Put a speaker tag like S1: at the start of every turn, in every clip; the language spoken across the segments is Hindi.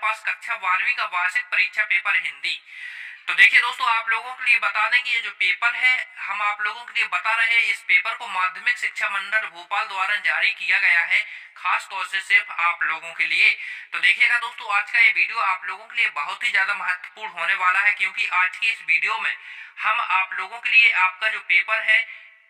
S1: पास कक्षा 12वीं का वार्षिक परीक्षा पेपर हिंदी। तो देखिए दोस्तों, आप लोगों के लिए बता दें कि ये जो पेपर है हम आप लोगों के लिए बता रहे हैं, इस पेपर को माध्यमिक शिक्षा मंडल भोपाल द्वारा जारी किया गया है, खास तौर से सिर्फ आप लोगों के लिए। तो देखिएगा दोस्तों, आज का ये वीडियो आप लोगों के लिए बहुत ही ज्यादा महत्वपूर्ण होने वाला है, क्योंकि आज की इस वीडियो में हम आप लोगों के लिए आपका जो पेपर है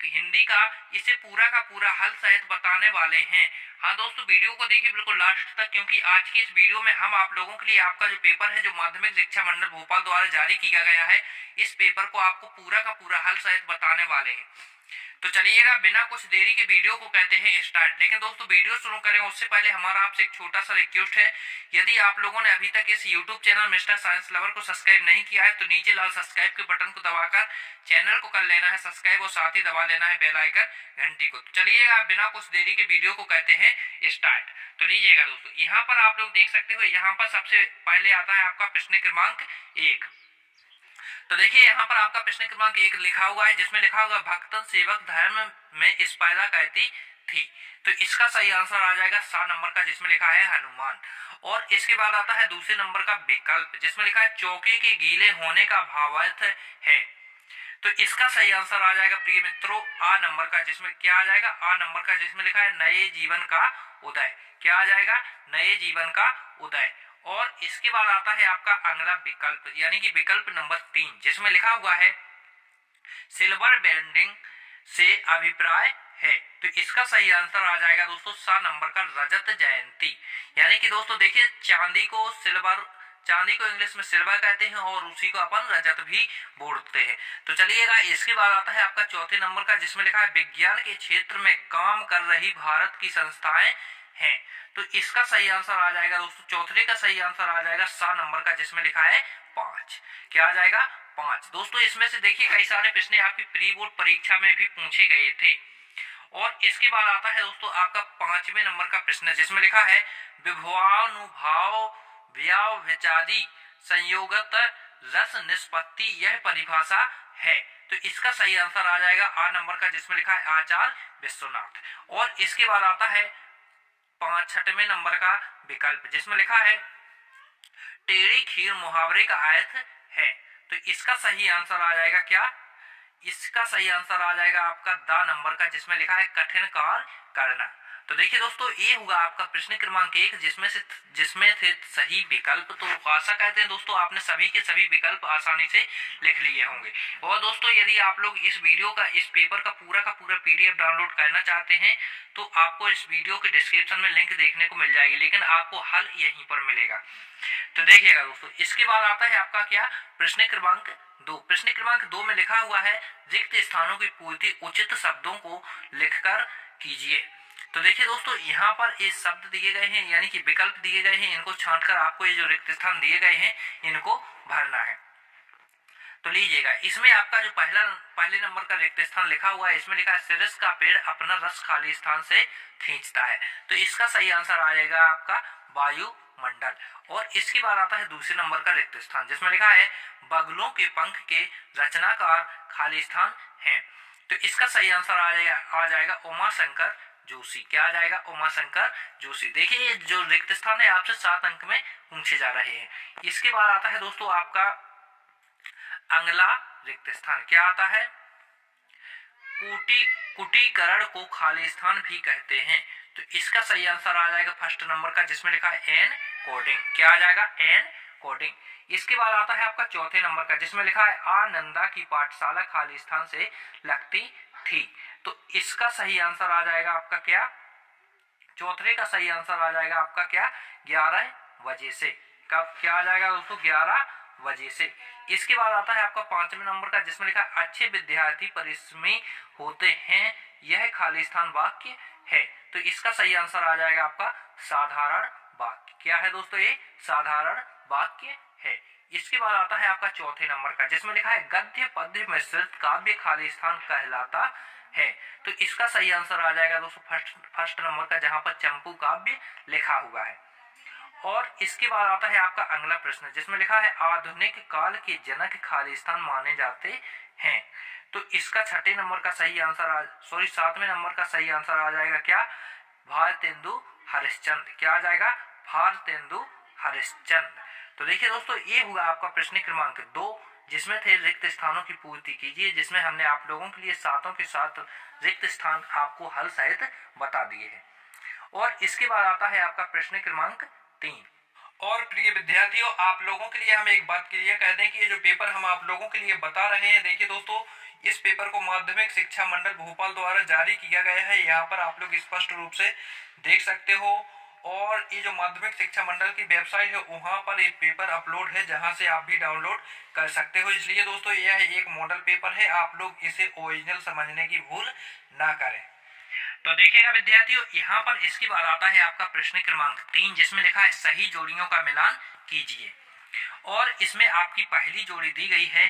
S1: हिंदी का, इसे पूरा का पूरा हल सहित बताने वाले हैं। हाँ दोस्तों, वीडियो को देखिए बिल्कुल लास्ट तक, क्योंकि आज की इस वीडियो में हम आप लोगों के लिए आपका जो पेपर है जो माध्यमिक शिक्षा मंडल भोपाल द्वारा जारी किया गया है, इस पेपर को आपको पूरा का पूरा हल सहित बताने वाले हैं। तो चलिएगा, बिना कुछ देरी के वीडियो को कहते हैं स्टार्ट। लेकिन दोस्तों, वीडियो शुरू करें उससे पहले हमारा आपसे एक छोटा सा रिक्वेस्ट है, यदि आप लोगों ने अभी तक इस YouTube channel mister science lover को सब्सक्राइब नहीं किया है तो नीचे लाल सब्सक्राइब के बटन को दबाकर चैनल को कर लेना है सब्सक्राइब, और साथ ही दबा लेना है बेल आइकन घंटी को। तो चलिएगा, बिना कुछ देरी के वीडियो को कहते हैं स्टार्ट। तो लीजिएगा दोस्तों, यहाँ पर आप लोग देख सकते हो, यहाँ पर सबसे पहले आता है आपका प्रश्न क्रमांक 1। तो देखिए, यहाँ पर आपका प्रश्न क्रमांक 1 लिखा हुआ है, जिसमें लिखा होगा भक्तन सेवक धर्म में इस पैदा कहती थी। तो इसका सही आंसर आ जाएगा 7 नंबर का, जिसमें लिखा है हनुमान। और इसके बाद आता है दूसरे नंबर का विकल्प, जिसमें लिखा है चौके के गीले होने का भावार्थ है। तो इसका सही आंसर आ जाएगा प्रिय मित्रों आ नंबर का, जिसमें क्या आ जाएगा आ नंबर का, जिसमें लिखा है नए जीवन का उदय। क्या आ जाएगा? नए जीवन का उदय। और इसके बाद आता है आपका अगला विकल्प, यानी कि विकल्प नंबर 3, जिसमें लिखा हुआ है सिल्वर बैंडिंग से अभिप्राय है। तो इसका सही आंसर आ जाएगा दोस्तों 7 नंबर का रजत जयंती। यानी कि दोस्तों देखिए, चांदी को इंग्लिश में सिल्वर कहते हैं और उसी को अपन रजत भी बोलते हैं। तो चलिएगा, इसके बाद आता है आपका चौथे नंबर का, जिसमें लिखा है विज्ञान के क्षेत्र में काम कर रही भारत की संस्थाएं हैं। तो इसका सही आंसर आ जाएगा दोस्तों, चौथे का सही आंसर आ जाएगा 7 नंबर का, जिसमें लिखा है 5। क्या आ जाएगा? 5। दोस्तों, इसमें से देखिए कई सारे प्रश्न आपकी प्री बोर्ड परीक्षा में भी पूछे गए थे। और इसके बाद आता है दोस्तों आपका 5वें नंबर का प्रश्न, जिसमें लिखा है विभवानुभाव व्यावचादी संयोगत रस निष्पत्ति यह परिभाषा है। तो इसका सही आंसर आ जाएगा 8 नंबर का, जिसमें लिखा है आचार्य विश्वनाथ। और इसके बाद आता है 6वें नंबर का विकल्प, जिसमें लिखा है टेढ़ी खीर मुहावरे का अर्थ है। तो इसका सही आंसर आ जाएगा क्या? इसका सही आंसर आ जाएगा आपका द नंबर का, जिसमें लिखा है कठिन कार्य करना। तो देखिए दोस्तों, ये हुआ आपका प्रश्न क्रमांक 1, जिसमें थे सही विकल्प। तो आशा करते हैं दोस्तों आपने सभी के सभी विकल्प आसानी से लिख लिए होंगे। और दोस्तों, यदि आप लोग इस वीडियो का, इस पेपर का पूरा PDF डाउनलोड करना चाहते हैं तो आपको इस वीडियो के डिस्क्रिप्शन में लिंक देखने को मिल जाएगी, लेकिन आपको हल यहीं पर मिलेगा। तो देखिएगा दोस्तों, इसके बाद आता है आपका क्या? प्रश्न क्रमांक 2। प्रश्न क्रमांक 2 में लिखा हुआ है रिक्त स्थानों की पूर्ति उचित शब्दों को लिखकर कीजिए। तो देखिए दोस्तों, यहाँ पर ये शब्द दिए गए हैं, यानी कि विकल्प दिए गए हैं, इनको छांटकर आपको ये जो रिक्त स्थान दिए गए हैं इनको भरना है। तो लीजिएगा, इसमें आपका जो पहले नंबर का रिक्त स्थान लिखा हुआ है, इसमें लिखा है सिरस का पेड़ अपना रस खाली स्थान से खींचता है। तो इसका सही आंसर आ जाएगा आपका वायुमंडल। और इसके बाद आता है दूसरे नंबर का रिक्त स्थान, जिसमें लिखा है बगलों के पंख के रचनाकार खाली स्थान है। तो इसका सही आंसर आ जाएगा उमा शंकर जोशी। क्या आ जाएगा? उमा शंकर जोशी। देखिए, जो रिक्त स्थान है आपसे 7 अंक में पूछे जा रहे हैं। इसके बाद आता है दोस्तों आपका अगला रिक्त स्थान। क्या आता है? कुटीकरण को खाली स्थान भी कहते हैं। तो इसका सही आंसर आ जाएगा फर्स्ट नंबर का, जिसमें लिखा है एन कोडिंग। क्या आ जाएगा? Encoding. इसके बाद आता है आपका चौथे नंबर का, जिसमें लिखा है आनंदा की पाठशाला खाली स्थान से लगती थी। तो इसका सही आंसर आ जाएगा आपका क्या? चौथे का सही आंसर आ जाएगा आपका क्या? 11 बजे से। कब? क्या आ जाएगा दोस्तों? 11 बजे से। इसके बाद आता है आपका 5वें नंबर का, जिसमें लिखा है अच्छे विद्यार्थी परिश्रमी होते हैं यह खाली स्थान वाक्य है। तो इसका सही आंसर आ जाएगा आपका साधारण वाक्य। क्या है दोस्तों? ये साधारण वाक्य है। इसके बाद आता है आपका चौथे नंबर का, जिसमें लिखा है गद्य पद्य मिश्रित काव्य खाली स्थान कहलाता है। तो इसका सही आंसर आ जाएगा दोस्तों फर्स्ट नंबर का, जहां पर चंपू काव्य लिखा हुआ है। और इसके बाद आता है आपका अगला प्रश्न, जिसमें लिखा है आधुनिक काल के जनक खाली स्थान माने जाते हैं। तो इसका 7वें नंबर का सही आंसर आ जाएगा क्या? भारतेंदु हरिश्चंद्र। क्या आ जाएगा? भारतेंदु हरिश्चंद्र। तो देखिए दोस्तों, ये हुआ आपका प्रश्न क्रमांक 2, जिसमें थे रिक्त स्थानों की पूर्ति कीजिए, जिसमें हमने आप लोगों के लिए सातों के साथ रिक्त स्थान आपको हल सहित बता दिए हैं। और इसके बाद आता है आपका प्रश्न क्रमांक 3। और प्रिय विद्यार्थियों, आप लोगों के लिए हम एक बात क्लियर कर दें कि ये जो पेपर हम आप लोगों के लिए बता रहे हैं, देखिए दोस्तों, इस पेपर को माध्यमिक शिक्षा मंडल भोपाल द्वारा जारी किया गया है। यहाँ पर आप लोग स्पष्ट रूप से देख सकते हो। और ये जो माध्यमिक शिक्षा मंडल की वेबसाइट है, वहाँ पर एक पेपर अपलोड है, जहाँ से आप भी डाउनलोड कर सकते हो। इसलिए दोस्तों, यह एक मॉडल पेपर है, आप लोग इसे ओरिजिनल समझने की भूल ना करें। तो देखिएगा विद्यार्थियों, यहाँ पर इसके बाद आता है आपका प्रश्न क्रमांक 3, जिसमें लिखा है सही जोड़ियों का मिलान कीजिए। और इसमें आपकी पहली जोड़ी दी गई है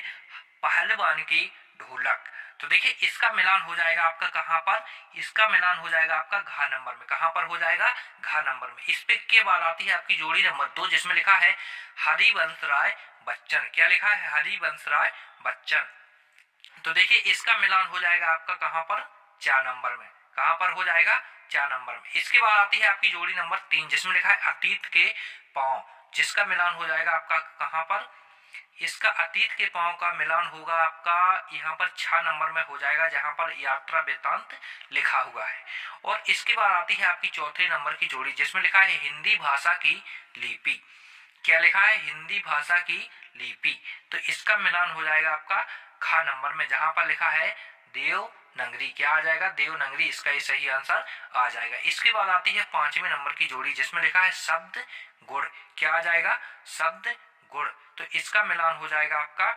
S1: पहलवान की ढोलक। तो देखिए, इसका मिलान हो जाएगा आपका कहाँ पर, इसका मिलान हो जाएगा आपका घ नंबर में। कहाँ पर हो जाएगा? घ नंबर में। इस पे के बाद आती है आपकी जोड़ी नंबर 2, जिसमें लिखा है हरिवंश राय बच्चन। क्या लिखा है? हरिवंश राय बच्चन। तो देखिए, इसका मिलान हो जाएगा आपका कहाँ पर? 4 नंबर में। कहाँ पर हो जाएगा? 4 नंबर में। इसके बाद आती है आपकी जोड़ी नंबर 3, जिसमें लिखा है अतीत के पांव, जिसका मिलान हो जाएगा आपका कहाँ पर? इसका अतीत के पांव का मिलान होगा आपका यहाँ पर 6 नंबर में हो जाएगा, जहां पर यात्रा वृत्तांत लिखा हुआ है। और इसके बाद आती है आपकी चौथे नंबर की जोड़ी, जिसमें लिखा है हिंदी भाषा की लिपि। क्या लिखा है? हिंदी भाषा की लिपि। तो इसका मिलान हो जाएगा आपका ख नंबर में, जहां पर लिखा है देवनागरी। क्या आ जाएगा? देवनागरी। इसका ही सही आंसर आ जाएगा। इसके बाद आती है 5वें नंबर की जोड़ी, जिसमें लिखा है शब्द गुण। क्या आ जाएगा? शब्द गुण। तो इसका मिलान हो जाएगा आपका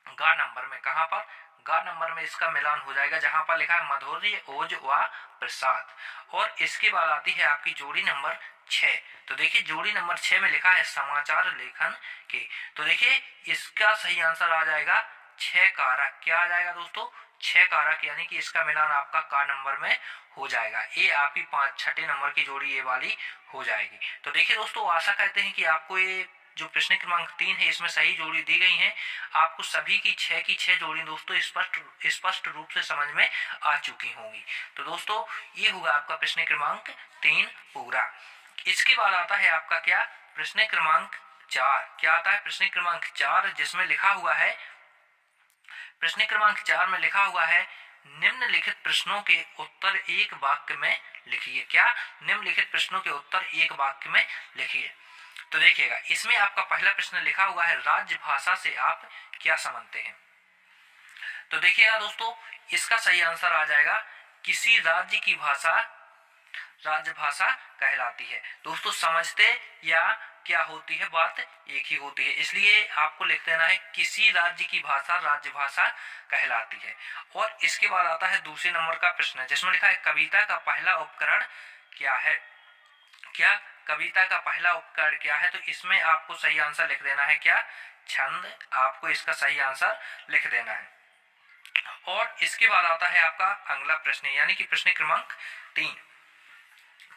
S1: ग नंबर में। कहां पर? ग नंबर में इसका मिलान हो जाएगा, जहां पर लिखा है माधुर्य ओज व प्रसाद। और इसके बाद आती है आपकी जोड़ी नंबर 6। तो देखिए, जोड़ी नंबर 6 में लिखा है समाचार लेखन के। तो देखिए, इसका सही आंसर आ जाएगा 6 कारक। क्या आ जाएगा दोस्तों? 6 कारक, यानी कि इसका मिलान आपका क नंबर में हो जाएगा। ये आपकी 6ठे नंबर की जोड़ी ये वाली हो जाएगी। तो देखिए दोस्तों, आशा करते हैं कि आपको ये जो प्रश्न क्रमांक 3 है, इसमें सही जोड़ी दी गई है। आपको सभी की 6 की 6 जोड़ी दोस्तों स्पष्ट रूप से समझ में आ चुकी होंगी। तो दोस्तों, ये हुआ आपका प्रश्न क्रमांक 3 पूरा। इसके बाद आता है आपका क्या? प्रश्न क्रमांक 4। क्या आता है? प्रश्न क्रमांक 4, जिसमें लिखा हुआ है, प्रश्न क्रमांक 4 में लिखा हुआ है निम्नलिखित प्रश्नों के उत्तर एक वाक्य में लिखिए। क्या? निम्नलिखित प्रश्नों के उत्तर एक वाक्य में लिखिए। तो देखिएगा, इसमें आपका पहला प्रश्न लिखा हुआ है राज्य भाषा से आप क्या समझते हैं। तो देखिएगा दोस्तों, इसका सही आंसर आ जाएगा किसी राज्य की भाषा राज्य भाषा कहलाती है। दोस्तों, समझते या क्या होती है, बात एक ही होती है। इसलिए आपको लिख देना है किसी राज्य की भाषा राज्य भाषा कहलाती है। और इसके बाद आता है दूसरे नंबर का प्रश्न, जिसमें लिखा है कविता का पहला उपकरण क्या है। क्या? कविता का पहला उपकरण क्या है? तो इसमें आपको सही आंसर लिख देना है क्या? छंद। आपको इसका सही आंसर लिख देना है। और इसके बाद आता है आपका अगला प्रश्न, यानी कि प्रश्न क्रमांक 3।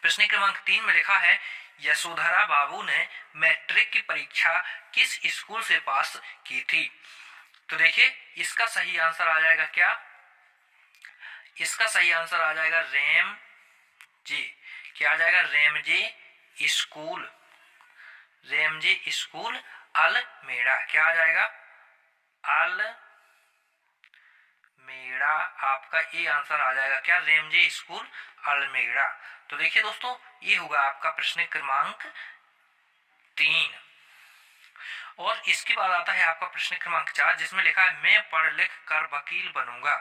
S1: प्रश्न क्रमांक 3 में लिखा है यशोधरा बाबू ने मैट्रिक की परीक्षा किस स्कूल से पास की थी। तो देखिए, इसका सही आंसर आ जाएगा क्या? इसका सही आंसर आ जाएगा रेम जी। क्या आ जाएगा? Ramsay school. Ramsay school Almeida. क्या आ जाएगा? अल्मेड़ा। आपका ये आंसर आ जाएगा क्या? Ramsay school Almeida. तो देखिए दोस्तों, ये होगा आपका प्रश्न क्रमांक 3। और इसके बाद आता है आपका प्रश्न क्रमांक 4, जिसमें लिखा है मैं पढ़ लिख कर वकील बनूंगा,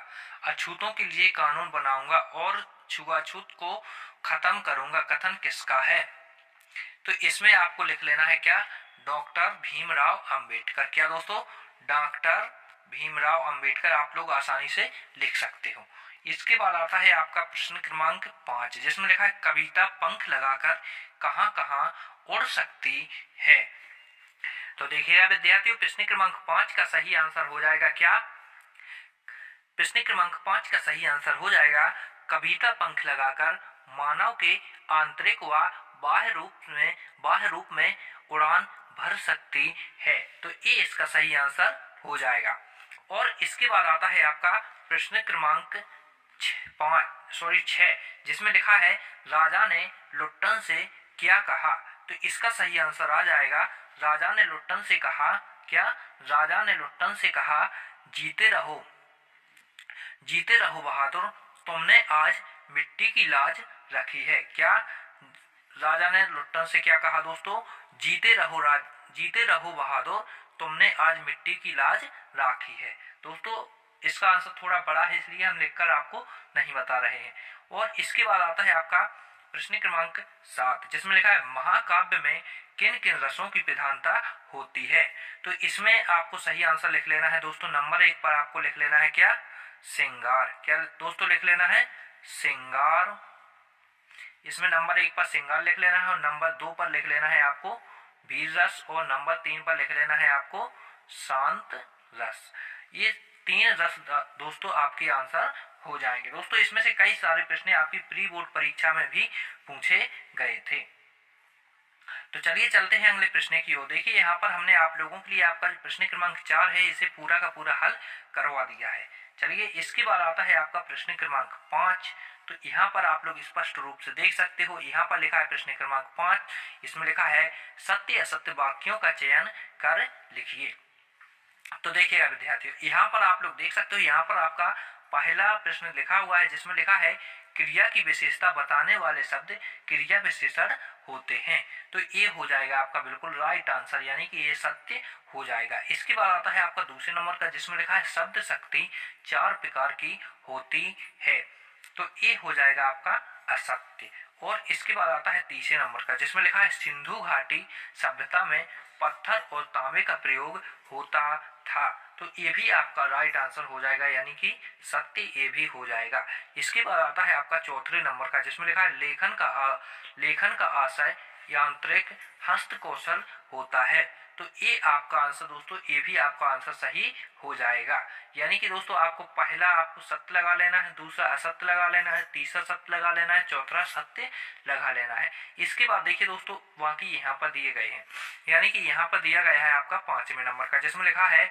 S1: अछूतों के लिए कानून बनाऊंगा और छुआछूत को खत्म करूंगा। कथन किसका है? तो इसमें आपको लिख लेना है क्या? डॉक्टर भीमराव अंबेडकर। क्या दोस्तों? डॉक्टर भीमराव अंबेडकर आप लोग आसानी से लिख सकते हो। इसके बाद आता है आपका प्रश्न क्रमांक 5, जिसमें लिखा है कविता पंख लगाकर कहां कहां उड़ सकती है। तो देखिएगा विद्यार्थियों, प्रश्न क्रमांक 5 का सही आंसर हो जाएगा क्या? प्रश्न क्रमांक 5 का सही आंसर हो जाएगा कविता पंख लगाकर मानव के आंतरिक व बाह्य रूप में उड़ान भर सकती है। तो ये इसका सही आंसर हो जाएगा। और इसके बाद आता है आपका प्रश्न क्रमांक 6, जिसमें लिखा है राजा ने लुट्टन से क्या कहा। तो इसका सही आंसर आ जाएगा, राजा ने लुट्टन से कहा, क्या, राजा ने लुट्टन से कहा, जीते रहो, जीते रहो बहादुर, तुमने आज मिट्टी की लाज रखी है। क्या, राजा ने लुट्टन से क्या कहा दोस्तों, जीते रहो जीते रहो बहादुर, तुमने आज मिट्टी की लाज राखी है। दोस्तों इसका आंसर थोड़ा बड़ा है इसलिए हम लिखकर आपको नहीं बता रहे हैं। और इसके बाद आता है आपका प्रश्न क्रमांक 7, जिसमें लिखा है महाकाव्य में किन किन रसों की प्रधानता होती है। तो इसमें आपको सही आंसर लिख लेना है दोस्तों, नंबर 1 पर आपको लिख लेना है क्या, श्रृंगार। क्या दोस्तों लिख लेना है, श्रृंगार। इसमें नंबर 1 पर श्रृंगार लिख लेना है और नंबर 2 पर लिख लेना है आपको वीर रस और नंबर 3 पर लिख लेना है आपको शांत रस। ये 3 रस दोस्तों आपके आंसर हो जाएंगे। दोस्तों इसमें से कई सारे प्रश्न आपकी प्री बोर्ड परीक्षा में भी पूछे गए थे। तो चलिए चलते हैं अगले प्रश्न की ओर। देखिए यहाँ पर हमने आप लोगों के लिए आपका प्रश्न क्रमांक 4 है इसे पूरा का पूरा हल करवा दिया है। चलिए इसके बाद आता है आपका प्रश्न क्रमांक 5। तो यहाँ पर आप लोग स्पष्ट रूप से देख सकते हो, यहाँ पर लिखा है प्रश्न क्रमांक 5, इसमें लिखा है सत्य असत्य वाक्यों का चयन कर लिखिए। तो देखिएगा विद्यार्थियों, यहाँ पर आप लोग देख सकते हो, यहाँ पर आपका पहला प्रश्न लिखा हुआ है जिसमें लिखा है क्रिया की विशेषता बताने वाले शब्द क्रिया विशेषण होते हैं। तो ये हो जाएगा आपका बिल्कुल राइट आंसर, यानी कि ये सत्य हो जाएगा। इसके बाद आता है आपका दूसरे नंबर का जिसमें लिखा है शब्द शक्ति 4 प्रकार की होती है। तो ये हो जाएगा आपका असत्य। और इसके बाद आता है तीसरे नंबर का जिसमें लिखा है सिंधु घाटी सभ्यता में पत्थर और तांबे का प्रयोग होता था। तो ये भी आपका राइट आंसर हो जाएगा, यानी कि सत्य ये भी हो जाएगा। इसके बाद आता है आपका चौथे नंबर का जिसमें लिखा है लेखन का आशय यांत्रिक हस्त कौशल होता है। तो ये आपका आंसर दोस्तों, ये भी आपका आंसर सही हो जाएगा। यानी कि दोस्तों आपको पहला आपको सत्य लगा लेना है, दूसरा असत्य लगा लेना है, तीसरा सत्य लगा लेना है, चौथा सत्य लगा लेना है। इसके बाद देखिए दोस्तों बाकी यहाँ पर दिए गए हैं, यानी कि यहाँ पर दिया गया है आपका 5वें नंबर का जिसमें लिखा है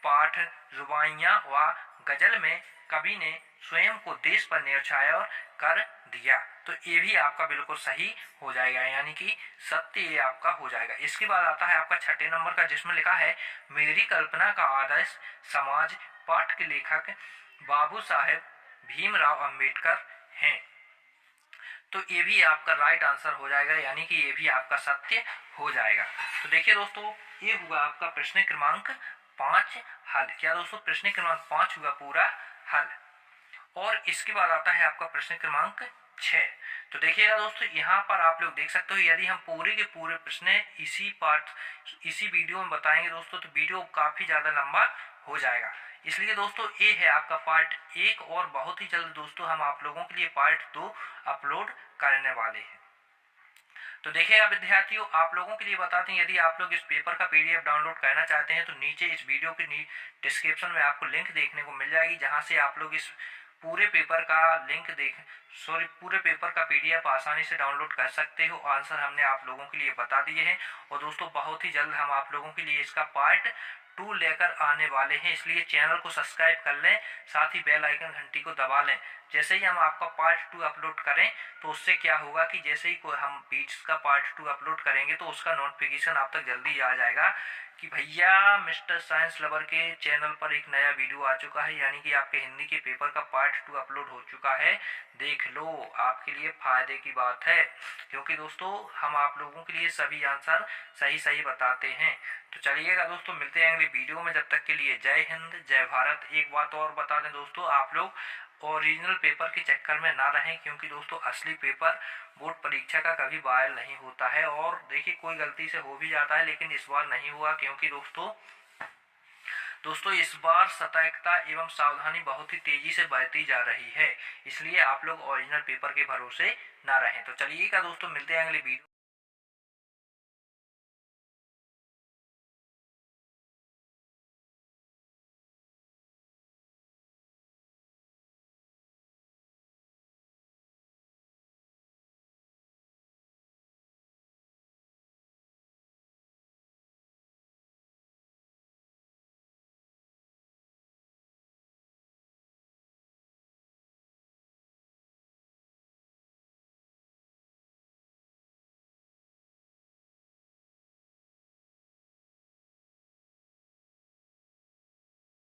S1: पाठ रुबाइयां व गजल में कवि ने स्वयं को देश पर न्यौछावर कर दिया। तो ये भी आपका बिल्कुल सही हो जाएगा, यानी कि सत्य ये आपका हो जाएगा। इसके बाद आता है आपका 6 नंबर का जिसमें लिखा है मेरी कल्पना का आदर्श समाज पाठ के लेखक बाबू साहेब भीमराव अंबेडकर हैं। तो ये भी आपका राइट आंसर हो जाएगा, यानी कि ये भी आपका सत्य हो जाएगा। तो देखिए दोस्तों ये हुआ आपका प्रश्न क्रमांक 5 हल। क्या दोस्तों, प्रश्न क्रमांक 5 हुआ पूरा हल। और इसके बाद आता है आपका प्रश्न क्रमांक 6। तो देखिएगा दोस्तों यहाँ पर आप लोग देख सकते हो, यदि हम पूरे के पूरे प्रश्न इसी वीडियो में बताएंगे दोस्तों तो वीडियो काफी ज्यादा लंबा हो जाएगा। इसलिए दोस्तों ये है आपका पार्ट 1 और बहुत ही जल्द दोस्तों हम आप लोगों के लिए पार्ट 2 अपलोड करने वाले हैं। तो देखिएगा विद्यार्थियों, आप लोगों के लिए बताते हैं यदि आप लोग इस पेपर का पीडीएफ डाउनलोड करना चाहते हैं तो नीचे इस वीडियो के डिस्क्रिप्शन में आपको लिंक देखने को मिल जाएगी, जहां से आप लोग इस पूरे पेपर का पीडीएफ आसानी से डाउनलोड कर सकते हो। आंसर हमने आप लोगों के लिए बता दिए हैं और दोस्तों बहुत ही जल्द हम आप लोगों के लिए इसका पार्ट 2 लेकर आने वाले हैं, इसलिए चैनल को सब्सक्राइब कर लें, साथ ही बेल आइकन घंटी को दबा लें। जैसे ही हम आपका पार्ट 2 अपलोड करें तो उससे क्या होगा कि जैसे ही कोई हम बीट्स का पार्ट 2 अपलोड करेंगे तो उसका नोटिफिकेशन आप तक जल्दी आ जाएगा कि भैया मिस्टर साइंस लवर के चैनल पर एक नया वीडियो आ चुका है, यानी कि आपके हिंदी के पेपर का पार्ट 2 अपलोड हो चुका है, देख लो। आपके लिए फायदे की बात है, क्योंकि दोस्तों हम आप लोगों के लिए सभी आंसर सही सही बताते हैं। तो चलिएगा दोस्तों, मिलते हैं अगले वीडियो में, जब तक के लिए जय हिंद जय भारत। एक बात और बता दें दोस्तों, आप लोग ओरिजिनल पेपर के चक्कर में ना रहें, क्योंकि दोस्तों असली पेपर बोर्ड परीक्षा का कभी वायरल नहीं होता है। और देखिए कोई गलती से हो भी जाता है, लेकिन इस बार नहीं हुआ, क्योंकि दोस्तों इस बार सतर्कता एवं सावधानी बहुत ही तेजी से बढ़ती जा रही है, इसलिए आप लोग ओरिजिनल पेपर के भरोसे ना रहें। तो चलिएगा दोस्तों, मिलते हैं अगले वीडियो।